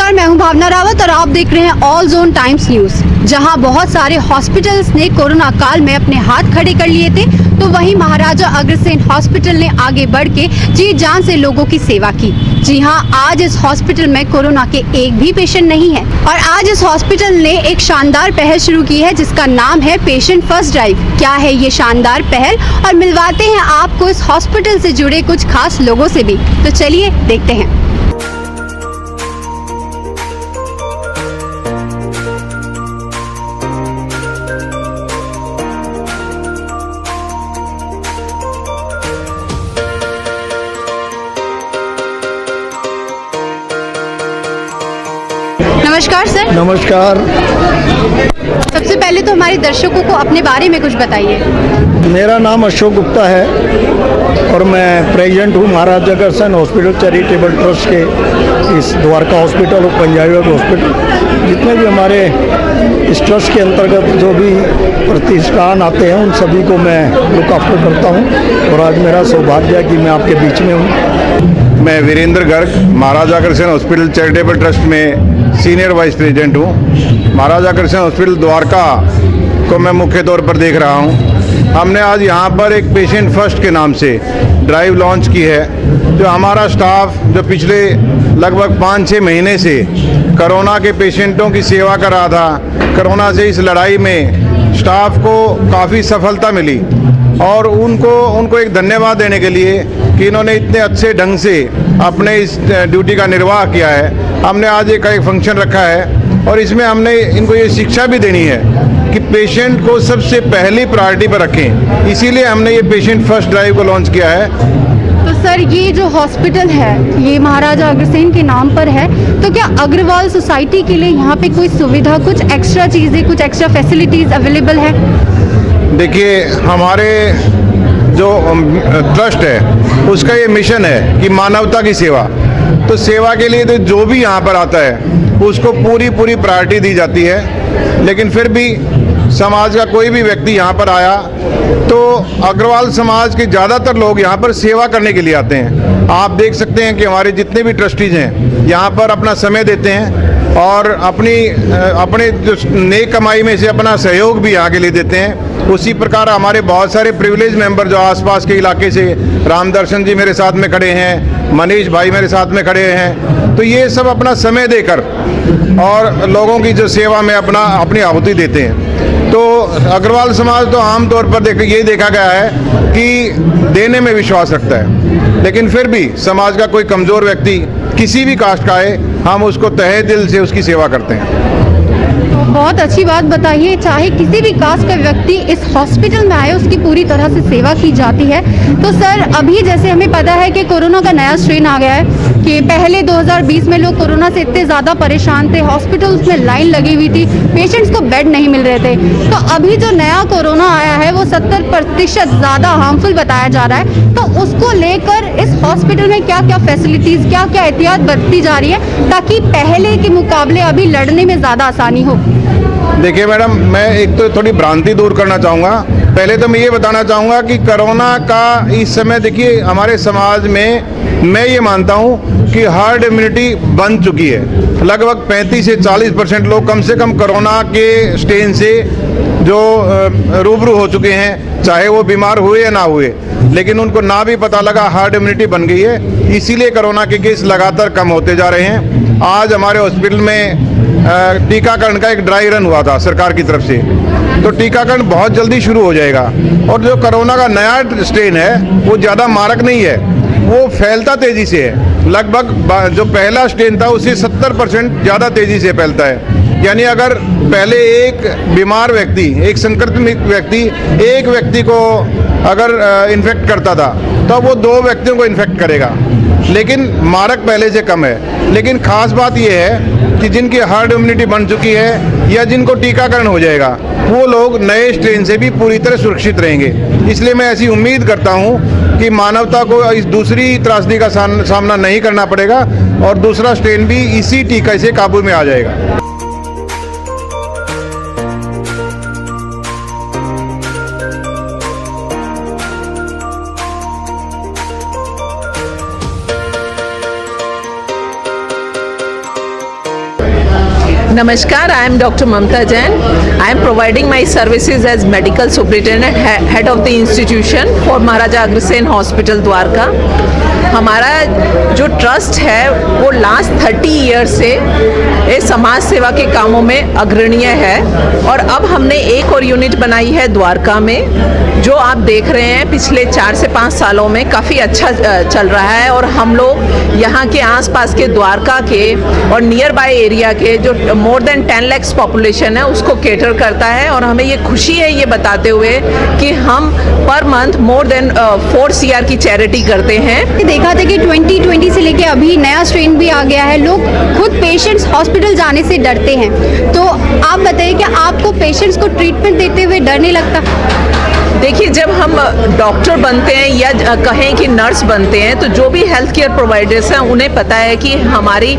नमस्कार, मैं हूं भावना रावत और आप देख रहे हैं ऑल जोन टाइम्स न्यूज। जहां बहुत सारे हॉस्पिटल्स ने कोरोना काल में अपने हाथ खड़े कर लिए थे, तो वहीं महाराजा अग्रसेन हॉस्पिटल ने आगे बढ़ के जी जान से लोगों की सेवा की। जी हां, आज इस हॉस्पिटल में कोरोना के एक भी पेशेंट नहीं है और आज इस हॉस्पिटल ने एक शानदार पहल शुरू की है जिसका नाम है पेशेंट फर्स्ट ड्राइव। क्या है ये शानदार पहल, और मिलवाते हैं आपको इस हॉस्पिटल से जुड़े कुछ खास लोगों से भी। तो चलिए देखते हैं। नमस्कार सर। नमस्कार। सबसे पहले तो हमारे दर्शकों को अपने बारे में कुछ बताइए। मेरा नाम अशोक गुप्ता है और मैं प्रेसिडेंट हूँ Maharaja Agrasen hospital charitable trust के इस द्वारका हॉस्पिटल और पंजाबी हॉस्पिटल, जितने भी हमारे इस ट्रस्ट के अंतर्गत जो भी प्रतिष्ठान आते हैं उन सभी को मैं लुक आफ्टर करता हूँ और आज मेरा सौभाग्य है कि मैं आपके बीच में हूँ। मैं Virendra Garg Maharaja Agrasen hospital charitable trust में सीनियर वाइस प्रेसिडेंट हूँ। महाराजा अग्रसेन हॉस्पिटल द्वारका को मैं मुख्य तौर पर देख रहा हूँ। हमने आज यहाँ पर एक पेशेंट फर्स्ट के नाम से ड्राइव लॉन्च की है, जो हमारा स्टाफ जो पिछले लगभग 5-6 महीने से कोरोना के पेशेंटों की सेवा कर रहा था। कोरोना से इस लड़ाई में स्टाफ को काफ़ी सफलता मिली और उनको एक धन्यवाद देने के लिए कि इन्होंने इतने अच्छे ढंग से अपने इस ड्यूटी का निर्वाह किया है। हमने आज एक फंक्शन रखा है और इसमें हमने इनको ये शिक्षा भी देनी है कि पेशेंट को सबसे पहली प्रायोरिटी पर रखें। इसीलिए हमने ये पेशेंट फर्स्ट ड्राइव को लॉन्च किया है। तो सर, ये जो हॉस्पिटल है ये महाराजा अग्रसेन के नाम पर है, तो क्या अग्रवाल सोसाइटी के लिए यहाँ पे कोई सुविधा, कुछ एक्स्ट्रा चीज़ें, कुछ एक्स्ट्रा फैसिलिटीज़ अवेलेबल है? देखिए, हमारे जो ट्रस्ट है उसका ये मिशन है कि मानवता की सेवा। तो सेवा के लिए तो जो भी यहाँ पर आता है उसको पूरी प्रायोरिटी दी जाती है। लेकिन फिर भी समाज का कोई भी व्यक्ति यहाँ पर आया तो अग्रवाल समाज के ज़्यादातर लोग यहाँ पर सेवा करने के लिए आते हैं। आप देख सकते हैं कि हमारे जितने भी ट्रस्टीज हैं यहाँ पर अपना समय देते हैं और अपने जो नेक कमाई में से अपना सहयोग भी यहाँ के लिए देते हैं। उसी प्रकार हमारे बहुत सारे प्रिविलेज मेंबर जो आसपास के इलाके से, रामदर्शन जी मेरे साथ में खड़े हैं, मनीष भाई मेरे साथ में खड़े हैं, तो ये सब अपना समय देकर और लोगों की जो सेवा में अपनी आहुति देते हैं। तो अग्रवाल समाज तो आमतौर पर ये देखा गया है कि देने में विश्वास रखता है, लेकिन फिर भी समाज का कोई कमज़ोर व्यक्ति किसी भी कास्ट का है, हम उसको तहे दिल से उसकी सेवा करते हैं। बहुत अच्छी बात बताइए, चाहे किसी भी कास्ट का व्यक्ति इस हॉस्पिटल में आए उसकी पूरी तरह से सेवा की जाती है। तो सर, अभी जैसे हमें पता है कि कोरोना का नया स्ट्रेन आ गया है कि पहले 2020 में लोग कोरोना से इतने ज़्यादा परेशान थे, हॉस्पिटल्स में लाइन लगी हुई थी, पेशेंट्स को बेड नहीं मिल रहे थे। तो अभी जो नया कोरोना आया है वो 70% ज़्यादा हार्मफुल बताया जा रहा है, तो उसको लेकर इस हॉस्पिटल में क्या क्या फैसिलिटीज़, क्या क्या एहतियात बरती जा रही है ताकि पहले के मुकाबले अभी लड़ने में ज़्यादा आसानी हो? देखिए मैडम, मैं एक तो थोड़ी भ्रांति दूर करना चाहूँगा। पहले तो मैं ये बताना चाहूँगा कि कोरोना का इस समय देखिए हमारे समाज में मैं ये मानता हूँ कि हर्ड इम्यूनिटी बन चुकी है। लगभग 35 से 40% लोग कम से कम कोरोना के स्टेन से जो रूबरू हो चुके हैं, चाहे वो बीमार हुए या ना हुए, लेकिन उनको ना भी पता लगा हर्ड इम्यूनिटी बन गई है। इसीलिए कोरोना के केस लगातार कम होते जा रहे हैं। आज हमारे हॉस्पिटल में टीकाकरण का एक ड्राई रन हुआ था सरकार की तरफ से, तो टीकाकरण बहुत जल्दी शुरू हो जाएगा। और जो कोरोना का नया स्ट्रेन है वो ज़्यादा मारक नहीं है, वो फैलता तेज़ी से है। लगभग जो पहला स्ट्रेन था उससे 70% ज़्यादा तेज़ी से फैलता है। यानी अगर पहले एक बीमार व्यक्ति, एक संक्रमित व्यक्ति एक व्यक्ति को अगर इन्फेक्ट करता था तो वो 2 व्यक्तियों को इन्फेक्ट करेगा, लेकिन मारक पहले से कम है। लेकिन खास बात यह है कि जिनकी हर्ड इम्यूनिटी बन चुकी है या जिनको टीकाकरण हो जाएगा वो लोग नए स्ट्रेन से भी पूरी तरह सुरक्षित रहेंगे। इसलिए मैं ऐसी उम्मीद करता हूं कि मानवता को इस दूसरी त्रासदी का सामना नहीं करना पड़ेगा और दूसरा स्ट्रेन भी इसी टीका से काबू में आ जाएगा। Namaskar, I am Dr. Mamta Jain. I am providing my services as medical superintendent, head of the institution for Maharaja Agrasen Hospital Dwarka. हमारा जो ट्रस्ट है वो लास्ट 30 ईयर से ये समाज सेवा के कामों में अग्रणीय है और अब हमने एक और यूनिट बनाई है द्वारका में, जो आप देख रहे हैं पिछले 4 से 5 सालों में काफ़ी अच्छा चल रहा है और हम लोग यहाँ के आसपास के द्वारका के और नियर बाय एरिया के जो मोर देन 10 lakhs पॉपुलेशन है उसको केटर करता है और हमें ये खुशी है ये बताते हुए कि हम per month more than 4 CR की चैरिटी करते हैं। देखा था कि 2020 से लेके अभी नया स्ट्रेन भी आ गया है, लोग खुद पेशेंट्स हॉस्पिटल जाने से डरते हैं, तो आप बताइए कि आपको पेशेंट्स को ट्रीटमेंट देते हुए डर नहीं लगता? देखिए, जब हम डॉक्टर बनते हैं या कहें कि नर्स बनते हैं तो जो भी हेल्थ केयर प्रोवाइडर्स हैं उन्हें पता है कि हमारी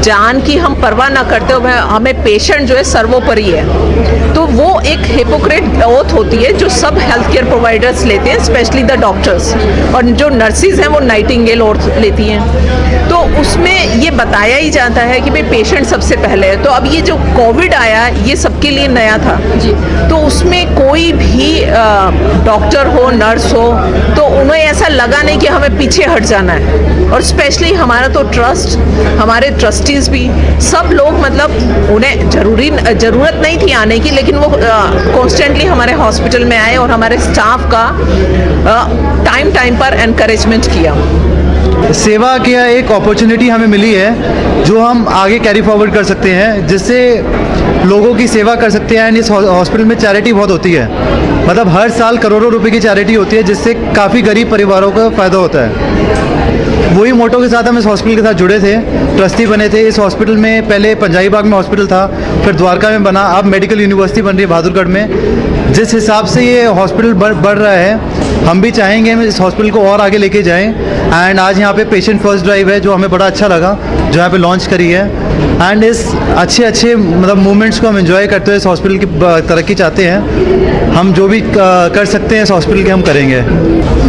जान की हम परवाह ना करते हुए हमें पेशेंट जो है सर्वोपरि है। तो वो एक हिपोक्रेट ओथ होती है जो सब हेल्थ केयर प्रोवाइडर्स लेते हैं, स्पेशली द डॉक्टर्स, और जो नर्सिस हैं वो नाइटिंगेल ओथ लेती हैं। तो उसमें ये बताया ही जाता है कि भाई पेशेंट सबसे पहले है। तो अब ये जो कोविड आया ये सबके लिए नया था जी, तो उसमें कोई भी डॉक्टर हो नर्स हो तो उन्हें ऐसा लगा नहीं कि हमें पीछे हट जाना है। और स्पेशली हमारा तो ट्रस्ट, हमारे ट्रस्टीज़ भी सब लोग, मतलब उन्हें ज़रूरत नहीं थी आने की, लेकिन वो कॉन्स्टेंटली हमारे हॉस्पिटल में आए और हमारे स्टाफ का टाइम पर एनकरेजमेंट किया। सेवा की एक अपॉर्चुनिटी हमें मिली है जो हम आगे कैरी फॉरवर्ड कर सकते हैं, जिससे लोगों की सेवा कर सकते हैं। एंड इस हॉस्पिटल में चैरिटी बहुत होती है, मतलब हर साल करोड़ों रुपए की चैरिटी होती है जिससे काफ़ी गरीब परिवारों को फ़ायदा होता है। वही मोटो के साथ हम इस हॉस्पिटल के साथ जुड़े थे, ट्रस्टी बने थे। इस हॉस्पिटल में पहले पंजाबी बाग में हॉस्पिटल था, फिर द्वारका में बना, अब मेडिकल यूनिवर्सिटी बन रही है बहादुरगढ़ में। जिस हिसाब से ये हॉस्पिटल बढ़ रहा है, हम भी चाहेंगे हम इस हॉस्पिटल को और आगे लेके जाएं। एंड आज यहाँ पे पेशेंट फर्स्ट ड्राइव है जो हमें बड़ा अच्छा लगा, जो यहाँ पे लॉन्च करी है। एंड इस अच्छे मतलब मूवमेंट्स को हम एंजॉय करते हुए इस हॉस्पिटल की तरक्की चाहते हैं। हम जो भी कर सकते हैं इस हॉस्पिटल के हम करेंगे।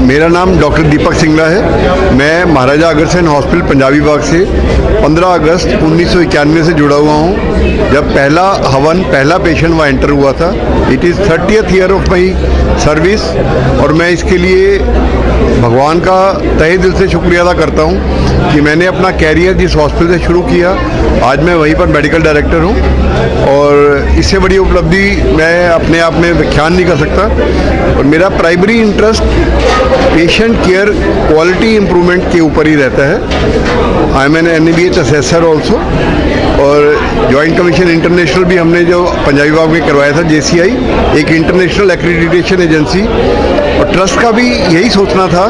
मेरा नाम डॉक्टर दीपक सिंगला है। मैं महाराजा अग्रसेन हॉस्पिटल पंजाबी बाग से 15 अगस्त 1991 से जुड़ा हुआ हूँ, जब पहला पेशेंट वहाँ एंटर हुआ था। It is 30th year of my service और मैं इसके लिए भगवान का तहे दिल से शुक्रिया अदा करता हूँ कि मैंने अपना कैरियर जिस हॉस्पिटल से शुरू किया, आज मैं वहीं पर मेडिकल डायरेक्टर हूँ और इससे बड़ी उपलब्धि मैं अपने आप में व्याख्यान नहीं कर सकता। और मेरा primary interest patient care quality improvement के ऊपर ही रहता है। I am an NABH assessor also और जॉइंट कमीशन इंटरनेशनल भी हमने जो पंजाबी बाग में करवाया था, JCI, एक इंटरनेशनल एक्रेडिटेशन एजेंसी। और ट्रस्ट का भी यही सोचना था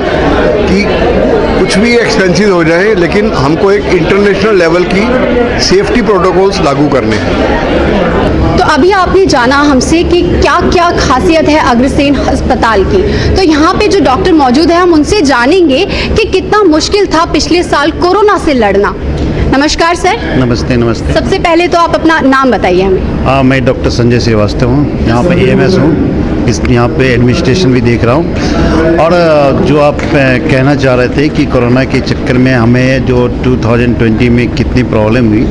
कि कुछ भी एक्सपेंसिव हो जाए लेकिन हमको एक इंटरनेशनल लेवल की सेफ्टी प्रोटोकॉल्स लागू करने हैं। तो अभी आपने जाना हमसे कि क्या क्या खासियत है अग्रसेन अस्पताल की, तो यहाँ पे जो डॉक्टर मौजूद है हम उनसे जानेंगे कि कितना मुश्किल था पिछले साल कोरोना से लड़ना। नमस्कार सर। नमस्ते। नमस्ते। सबसे पहले तो आप अपना नाम बताइए हमें। मैं डॉक्टर संजय श्रीवास्तव हूँ, यहाँ पे AMS हूँ, यहाँ पे एडमिनिस्ट्रेशन भी देख रहा हूँ। और जो आप कहना चाह रहे थे कि कोरोना के चक्कर में हमें जो 2020 में कितनी प्रॉब्लम हुई,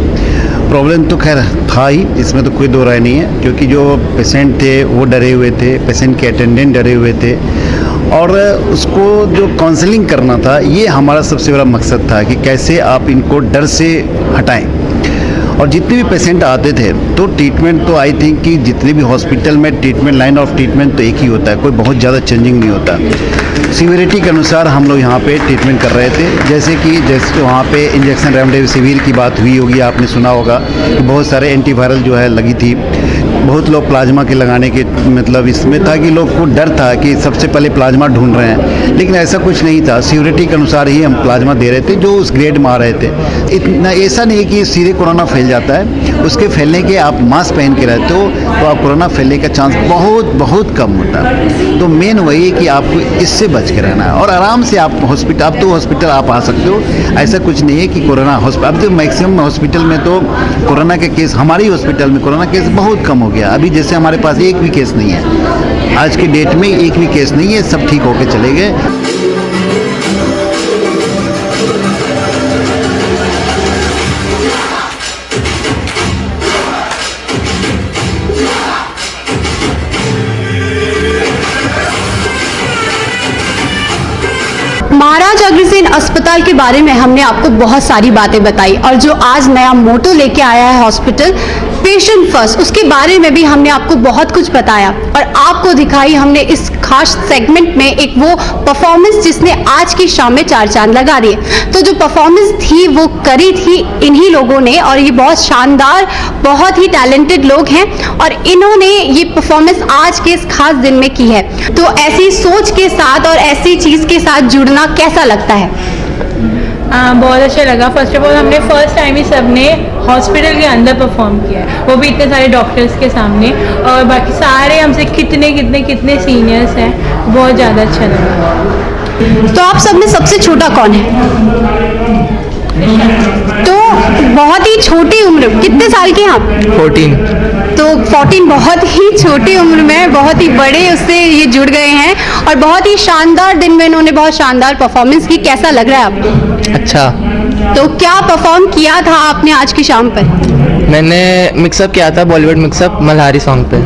प्रॉब्लम तो खैर था ही, इसमें तो कोई दो राय नहीं है, क्योंकि जो पेशेंट थे वो डरे हुए थे, पेशेंट के अटेंडेंट डरे हुए थे और उसको जो काउंसलिंग करना था ये हमारा सबसे बड़ा मकसद था कि कैसे आप इनको डर से हटाएं। और जितने भी पेशेंट आते थे तो ट्रीटमेंट तो आई थिंक कि जितने भी हॉस्पिटल में ट्रीटमेंट, लाइन ऑफ ट्रीटमेंट तो एक ही होता है, कोई बहुत ज़्यादा चेंजिंग नहीं होता। सीवियरिटी के अनुसार हम लोग यहाँ पे ट्रीटमेंट कर रहे थे, जैसे वहाँ पे इंजेक्शन रेमडेसिविर की बात हुई होगी, आपने सुना होगा कि बहुत सारे एंटीवायरल जो है लगी थी। बहुत लोग प्लाज्मा के लगाने के मतलब इसमें था कि लोग को डर था कि सबसे पहले प्लाज्मा ढूंढ रहे हैं, लेकिन ऐसा कुछ नहीं था। सीवियरिटी के अनुसार ही हम प्लाज्मा दे रहे थे जो उस ग्रेड में आ रहे थे। इतना ऐसा नहीं कि सीधे कोरोना फैल जाता है, उसके फैलने के आप मास्क पहन के रहते हो तो आप कोरोना फैलने का चांस बहुत कम होता है। तो मेन वही है कि आपको इससे बच के रहना है और आराम से आप हॉस्पिटल, अब तो हॉस्पिटल आप आ सकते हो। ऐसा कुछ नहीं है कि कोरोना हॉस्पिटल, अब तो मैक्सिमम हॉस्पिटल में तो कोरोना के केस, हमारी हॉस्पिटल में कोरोना केस बहुत कम हो गया। अभी जैसे हमारे पास एक भी केस नहीं है, आज के डेट में एक भी केस नहीं है, सब ठीक होके चले गए। अस्पताल के बारे में हमने आपको बहुत सारी बातें बताई और जो आज नया मोटो लेके आया है हॉस्पिटल पेशेंट फर्स्ट, उसके बारे में भी हमने आपको बहुत कुछ बताया और आपको दिखाई हमने इस खास सेगमेंट में एक वो परफॉर्मेंस जिसने आज की शाम में 4 चांद लगा दिए। तो जो परफॉर्मेंस थी वो करी थी इन्हीं लोगों ने और ये बहुत शानदार, बहुत ही टैलेंटेड लोग हैं और इन्होंने ये परफॉर्मेंस आज के इस खास दिन में की है। तो ऐसी सोच के साथ और ऐसी चीज़ के साथ जुड़ना कैसा लगता है? बहुत अच्छा लगा। फर्स्ट ऑफ ऑल हमने फर्स्ट टाइम ही सबने हॉस्पिटल के अंदर परफॉर्म किया है, वो भी इतने सारे डॉक्टर्स के सामने, और बाकी सारे हमसे कितने सीनियर्स हैं। बहुत ज़्यादा अच्छा लगा। तो आप सब में सबसे छोटा कौन है? तो बहुत ही छोटी उम्र, कितने साल के हैं आप? 14। तो 14 बहुत ही छोटी उम्र में बहुत ही बड़े उससे ये जुड़ गए हैं और बहुत ही शानदार दिन में इन्होंने बहुत शानदार परफॉर्मेंस की। कैसा लग रहा है आपको? अच्छा। तो क्या परफॉर्म किया था आपने आज की शाम पर? मैंने मिक्सअप किया था, बॉलीवुड मिक्सअप मल्हारी सॉन्ग पे।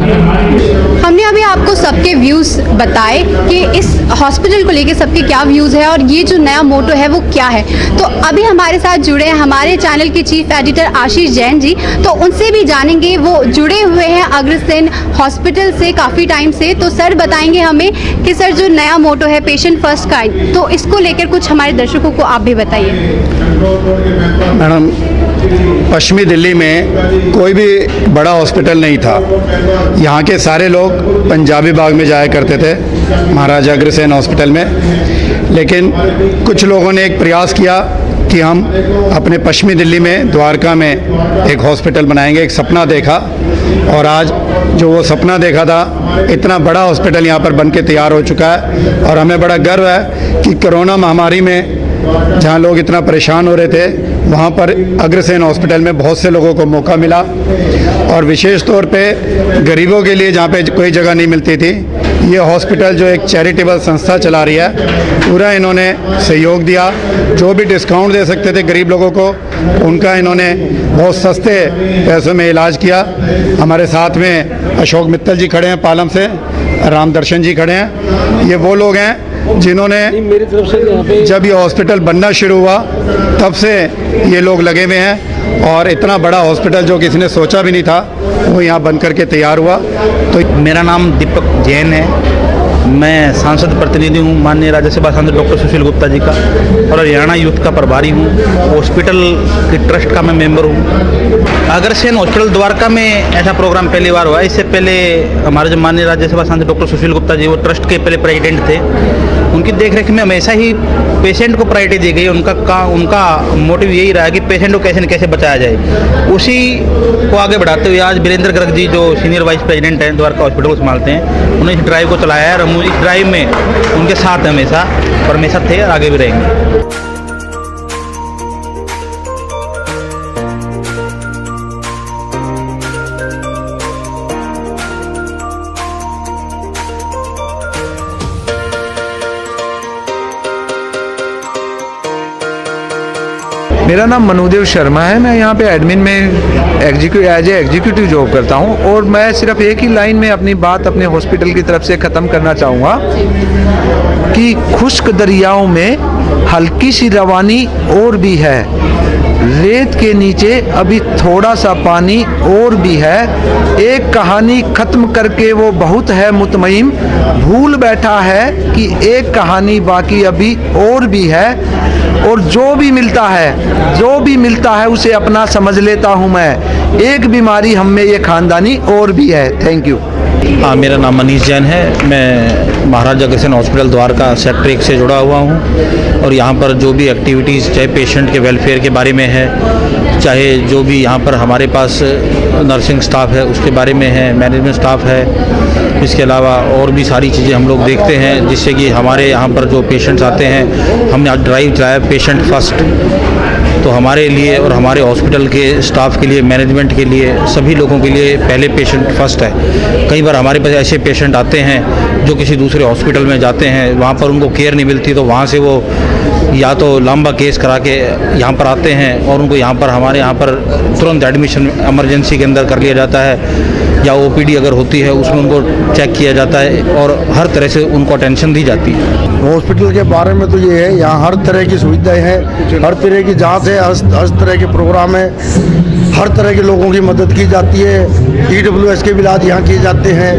हमने अभी आपको सबके व्यूज़ बताए कि इस हॉस्पिटल को लेके सबके क्या व्यूज़ है और ये जो नया मोटो है वो क्या है। तो अभी हमारे साथ जुड़े हैं हमारे चैनल के चीफ एडिटर आशीष जैन जी, तो उनसे भी जानेंगे। वो जुड़े हुए हैं अग्रसेन हॉस्पिटल से काफ़ी टाइम से। तो सर बताएंगे हमें कि सर जो नया मोटो है पेशेंट फर्स्ट का, तो इसको लेकर कुछ हमारे दर्शकों को आप भी बताइए। मैडम, पश्चिमी दिल्ली में कोई भी बड़ा हॉस्पिटल नहीं था। यहाँ के सारे लोग पंजाबी बाग में जाया करते थे, महाराजा अग्रसेन हॉस्पिटल में। लेकिन कुछ लोगों ने एक प्रयास किया कि हम अपने पश्चिमी दिल्ली में द्वारका में एक हॉस्पिटल बनाएंगे। एक सपना देखा और आज जो वो सपना देखा था, इतना बड़ा हॉस्पिटल यहाँ पर बन के तैयार हो चुका है। और हमें बड़ा गर्व है कि कोरोना महामारी में जहाँ लोग इतना परेशान हो रहे थे, वहाँ पर अग्रसेन हॉस्पिटल में बहुत से लोगों को मौका मिला। और विशेष तौर पे गरीबों के लिए जहाँ पे कोई जगह नहीं मिलती थी, ये हॉस्पिटल जो एक चैरिटेबल संस्था चला रही है, पूरा इन्होंने सहयोग दिया। जो भी डिस्काउंट दे सकते थे गरीब लोगों को, उनका इन्होंने बहुत सस्ते पैसों में इलाज किया। हमारे साथ में अशोक मित्तल जी खड़े हैं पालम से, राम दर्शन जी खड़े हैं। ये वो लोग हैं जिन्होंने जब ये हॉस्पिटल बनना शुरू हुआ तब से ये लोग लगे हुए हैं और इतना बड़ा हॉस्पिटल जो किसी ने सोचा भी नहीं था वो यहाँ बन करके तैयार हुआ। तो मेरा नाम दीपक जैन है, मैं सांसद प्रतिनिधि हूँ माननीय राज्यसभा सांसद डॉक्टर सुशील गुप्ता जी का, और हरियाणा यूथ का प्रभारी हूँ। हॉस्पिटल के ट्रस्ट का मैं मेंबर हूँ। अग्रसेन हॉस्पिटल द्वारका में ऐसा प्रोग्राम पहली बार हुआ। इससे पहले हमारे जो माननीय राज्यसभा सांसद डॉक्टर सुशील गुप्ता जी, वो ट्रस्ट के पहले प्रेसिडेंट थे। उनकी देखरेख में हमेशा ही पेशेंट को प्रायोरिटी दी गई। उनका मोटिव यही रहा कि पेशेंट को कैसे न कैसे बचाया जाए। उसी को आगे बढ़ाते हुए आज वीरेंद्र गर्ग जी जो सीनियर वाइस प्रेसिडेंट हैं, द्वारका हॉस्पिटल को संभालते हैं, उन्होंने इस ड्राइव को चलाया है। हम इस ड्राइव में उनके साथ हमेशा और हमेशा थे और आगे भी रहेंगे। मेरा नाम मनुदेव शर्मा है। मैं यहाँ पे एडमिन में एज एग्जीक्यूटिव जॉब करता हूँ और मैं सिर्फ एक ही लाइन में अपनी बात अपने हॉस्पिटल की तरफ से ख़त्म करना चाहूँगा कि खुश्क दरियाओं में हल्की सी रवानी और भी है, रेत के नीचे अभी थोड़ा सा पानी और भी है। एक कहानी ख़त्म करके वो बहुत है मुतमईन, भूल बैठा है कि एक कहानी बाकी अभी और भी है। और जो भी मिलता है उसे अपना समझ लेता हूँ मैं। एक बीमारी हम में ये खानदानी और भी है। Thank you. हाँ, मेरा नाम मनीष जैन है। मैं महाराजा अग्रसेन हॉस्पिटल द्वारका सेक्टर 1 से जुड़ा हुआ हूँ और यहाँ पर जो भी एक्टिविटीज़ चाहे पेशेंट के वेलफेयर के बारे में है, चाहे जो भी यहाँ पर हमारे पास नर्सिंग स्टाफ है उसके बारे में है, मैनेजमेंट स्टाफ है, इसके अलावा और भी सारी चीज़ें हम लोग देखते हैं जिससे कि हमारे यहाँ पर जो पेशेंट्स आते हैं, हमने आज ड्राइव चलाया पेशेंट फर्स्ट। तो हमारे लिए और हमारे हॉस्पिटल के स्टाफ के लिए, मैनेजमेंट के लिए, सभी लोगों के लिए पहले पेशेंट फर्स्ट है। कई बार हमारे पास ऐसे पेशेंट आते हैं जो किसी दूसरे हॉस्पिटल में जाते हैं, वहाँ पर उनको केयर नहीं मिलती, तो वहाँ से वो या तो लंबा केस करा के यहाँ पर आते हैं और उनको यहाँ पर हमारे यहाँ पर तुरंत एडमिशन इमरजेंसी के अंदर कर लिया जाता है। या ओपीडी अगर होती है उसमें उनको चेक किया जाता है और हर तरह से उनको अटेंशन दी जाती है। हॉस्पिटल के बारे में तो ये है, यहाँ हर तरह की सुविधाएं हैं, हर तरह की जांच है, हर तरह के प्रोग्राम है, हर तरह के लोगों की मदद की जाती है। EWS के भी इलाज यहाँ किए जाते हैं।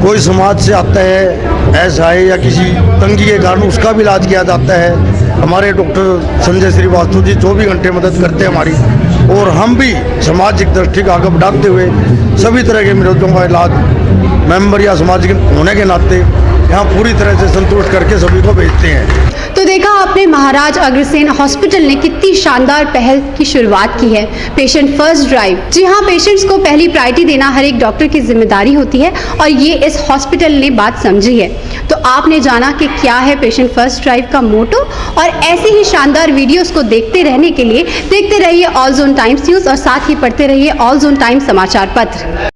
कोई समाज से आता है ऐसा है या किसी तंगी के कारण उसका भी इलाज किया जाता है। हमारे डॉक्टर संजय श्रीवास्तव जी 24 घंटे मदद करते हैं हमारी, और हम भी सामाजिक दृष्टि को आगे बढ़ाते हुए सभी तरह के मरीजों का इलाज मेंबर या सामाजिक होने के नाते यहाँ पूरी तरह से संतुष्ट करके सभी को भेजते हैं। तो देखा आपने महाराज अग्रसेन हॉस्पिटल ने कितनी शानदार पहल की शुरुआत की है, पेशेंट फर्स्ट ड्राइव। जी हाँ, पेशेंट्स को पहली प्रायोरिटी देना हर एक डॉक्टर की जिम्मेदारी होती है और ये इस हॉस्पिटल ने बात समझी है। तो आपने जाना कि क्या है पेशेंट फर्स्ट ड्राइव का मोटो, और ऐसे ही शानदार वीडियोस को देखते रहने के लिए देखते रहिए ऑल जोन टाइम्स न्यूज़ और साथ ही पढ़ते रहिए ऑल जोन टाइम्स समाचार पत्र।